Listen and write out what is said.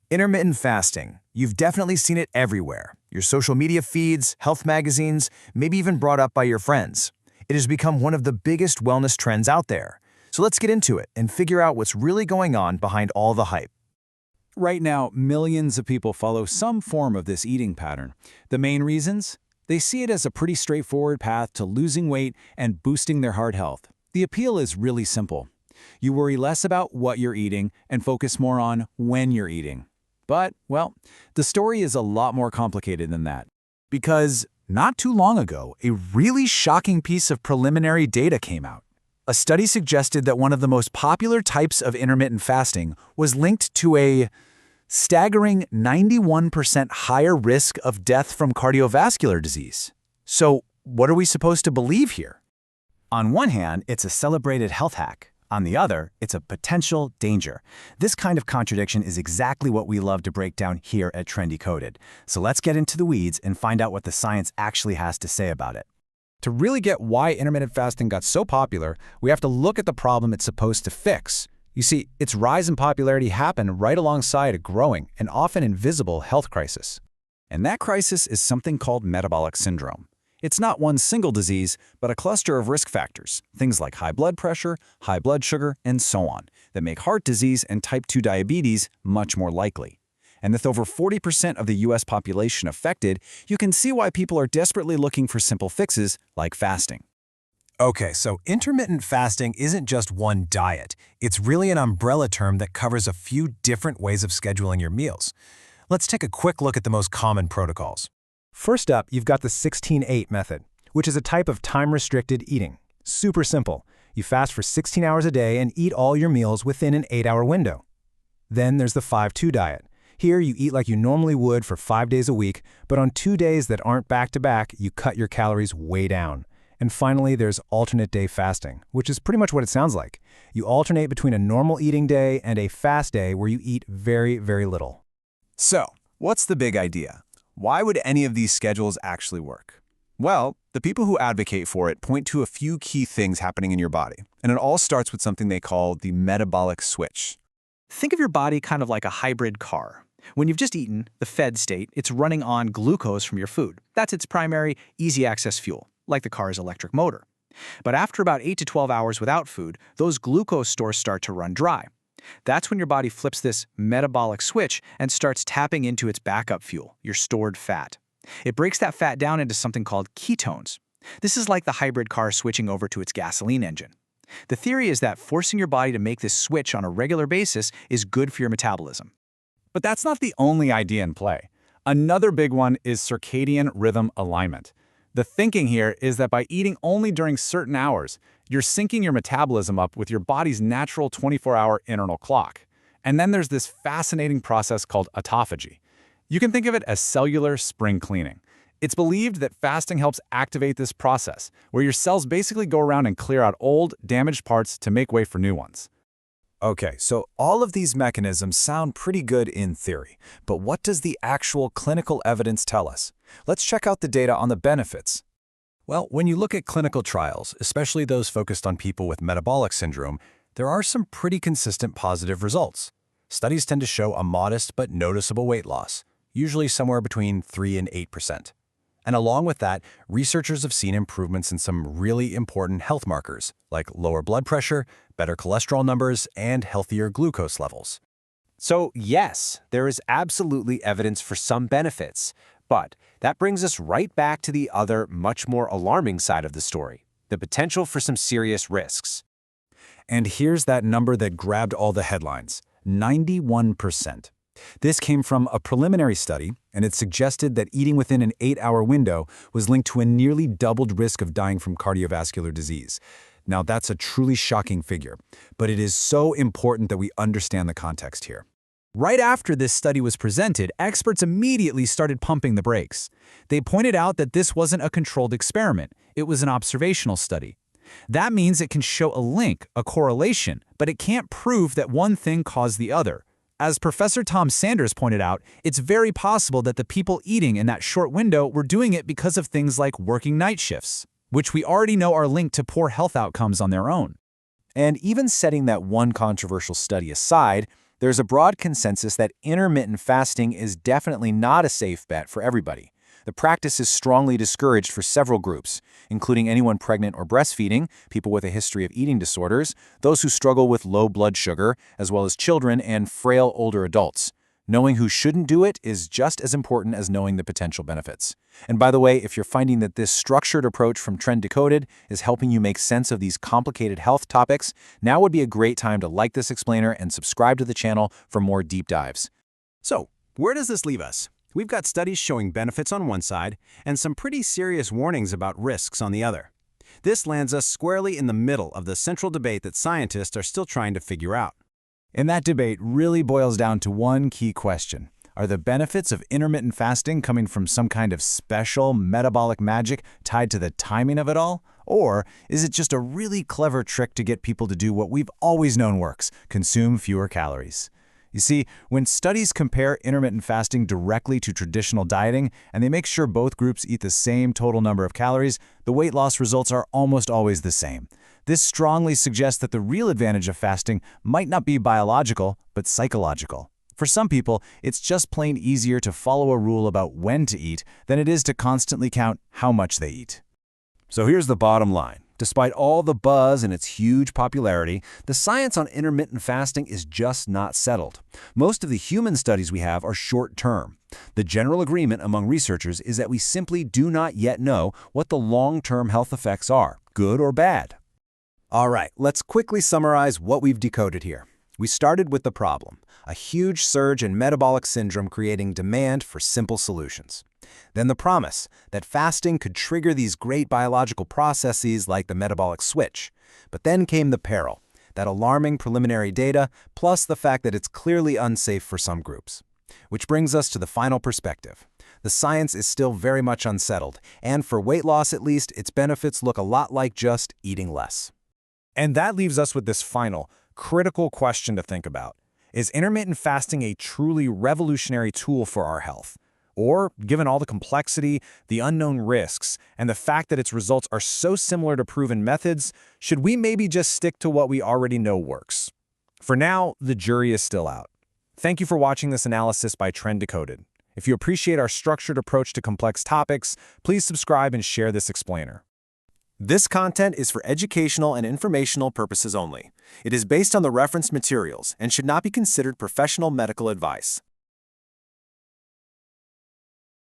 Intermittent fasting. You've definitely seen it everywhere. Your social media feeds, health magazines, maybe even brought up by your friends. It has become one of the biggest wellness trends out there. So let's get into it and figure out what's really going on behind all the hype. Right now, millions of people follow some form of this eating pattern. The main reasons? They see it as a pretty straightforward path to losing weight and boosting their heart health. The appeal is really simple. You worry less about what you're eating and focus more on when you're eating. But, well, the story is a lot more complicated than that. Because not too long ago, a really shocking piece of preliminary data came out. A study suggested that one of the most popular types of intermittent fasting was linked to a staggering 91% higher risk of death from cardiovascular disease. So, what are we supposed to believe here? On one hand, it's a celebrated health hack. On the other, it's a potential danger. This kind of contradiction is exactly what we love to break down here at TrendDecoded. So let's get into the weeds and find out what the science actually has to say about it. To really get why intermittent fasting got so popular, we have to look at the problem it's supposed to fix. You see, its rise in popularity happened right alongside a growing and often invisible health crisis. And that crisis is something called metabolic syndrome. It's not one single disease, but a cluster of risk factors, things like high blood pressure, high blood sugar, and so on, that make heart disease and type 2 diabetes much more likely. And with over 40% of the US population affected, you can see why people are desperately looking for simple fixes like fasting. Okay, so intermittent fasting isn't just one diet. It's really an umbrella term that covers a few different ways of scheduling your meals. Let's take a quick look at the most common protocols. First up, you've got the 16-8 method, which is a type of time-restricted eating. Super simple. You fast for 16 hours a day and eat all your meals within an 8-hour window. Then there's the 5-2 diet. Here, you eat like you normally would for 5 days a week, but on 2 days that aren't back-to-back, you cut your calories way down. And finally, there's alternate day fasting, which is pretty much what it sounds like. You alternate between a normal eating day and a fast day where you eat very, very little. So, what's the big idea? Why would any of these schedules actually work? Well, the people who advocate for it point to a few key things happening in your body, and it all starts with something they call the metabolic switch. Think of your body kind of like a hybrid car. When you've just eaten, the fed state, it's running on glucose from your food. That's its primary, easy-access fuel, like the car's electric motor. But after about 8 to 12 hours without food, those glucose stores start to run dry. That's when your body flips this metabolic switch and starts tapping into its backup fuel, your stored fat. It breaks that fat down into something called ketones. This is like the hybrid car switching over to its gasoline engine. The theory is that forcing your body to make this switch on a regular basis is good for your metabolism. But that's not the only idea in play. Another big one is circadian rhythm alignment. The thinking here is that by eating only during certain hours, you're syncing your metabolism up with your body's natural 24-hour internal clock. And then there's this fascinating process called autophagy. You can think of it as cellular spring cleaning. It's believed that fasting helps activate this process, where your cells basically go around and clear out old, damaged parts to make way for new ones. Okay, so all of these mechanisms sound pretty good in theory, but what does the actual clinical evidence tell us? Let's check out the data on the benefits. Well, when you look at clinical trials, especially those focused on people with metabolic syndrome, there are some pretty consistent positive results. Studies tend to show a modest but noticeable weight loss, usually somewhere between 3 and 8%. And along with that, researchers have seen improvements in some really important health markers, like lower blood pressure, better cholesterol numbers, and healthier glucose levels. So yes, there is absolutely evidence for some benefits, but that brings us right back to the other, much more alarming side of the story, the potential for some serious risks. And here's that number that grabbed all the headlines, 91%. This came from a preliminary study, and it suggested that eating within an 8-hour window was linked to a nearly doubled risk of dying from cardiovascular disease. Now, that's a truly shocking figure, but it is so important that we understand the context here. Right after this study was presented, experts immediately started pumping the brakes. They pointed out that this wasn't a controlled experiment. It was an observational study. That means it can show a link, a correlation, but it can't prove that one thing caused the other. As Professor Tom Sanders pointed out, it's very possible that the people eating in that short window were doing it because of things like working night shifts, which we already know are linked to poor health outcomes on their own. And even setting that one controversial study aside, There's a broad consensus that intermittent fasting is definitely not a safe bet for everybody. The practice is strongly discouraged for several groups, including anyone pregnant or breastfeeding, people with a history of eating disorders, those who struggle with low blood sugar, as well as children and frail older adults. Knowing who shouldn't do it is just as important as knowing the potential benefits. And by the way, if you're finding that this structured approach from TrendDecoded is helping you make sense of these complicated health topics, now would be a great time to like this explainer and subscribe to the channel for more deep dives. So, where does this leave us? We've got studies showing benefits on one side and some pretty serious warnings about risks on the other. This lands us squarely in the middle of the central debate that scientists are still trying to figure out. And that debate really boils down to one key question. Are the benefits of intermittent fasting coming from some kind of special metabolic magic tied to the timing of it all? Or is it just a really clever trick to get people to do what we've always known works, consume fewer calories? You see, when studies compare intermittent fasting directly to traditional dieting, and they make sure both groups eat the same total number of calories, the weight loss results are almost always the same. This strongly suggests that the real advantage of fasting might not be biological, but psychological. For some people, it's just plain easier to follow a rule about when to eat than it is to constantly count how much they eat. So here's the bottom line. Despite all the buzz and its huge popularity, the science on intermittent fasting is just not settled. Most of the human studies we have are short-term. The general agreement among researchers is that we simply do not yet know what the long-term health effects are, good or bad. All right, let's quickly summarize what we've decoded here. We started with the problem, a huge surge in metabolic syndrome creating demand for simple solutions. Then the promise that fasting could trigger these great biological processes like the metabolic switch. But then came the peril, that alarming preliminary data, plus the fact that it's clearly unsafe for some groups. Which brings us to the final perspective. The science is still very much unsettled, and for weight loss at least, its benefits look a lot like just eating less. And that leaves us with this final, critical question to think about. Is intermittent fasting a truly revolutionary tool for our health? Or, given all the complexity, the unknown risks, and the fact that its results are so similar to proven methods, should we maybe just stick to what we already know works? For now, the jury is still out. Thank you for watching this analysis by TrendDecoded. If you appreciate our structured approach to complex topics, please subscribe and share this explainer. This content is for educational and informational purposes only. It is based on the referenced materials and should not be considered professional medical advice.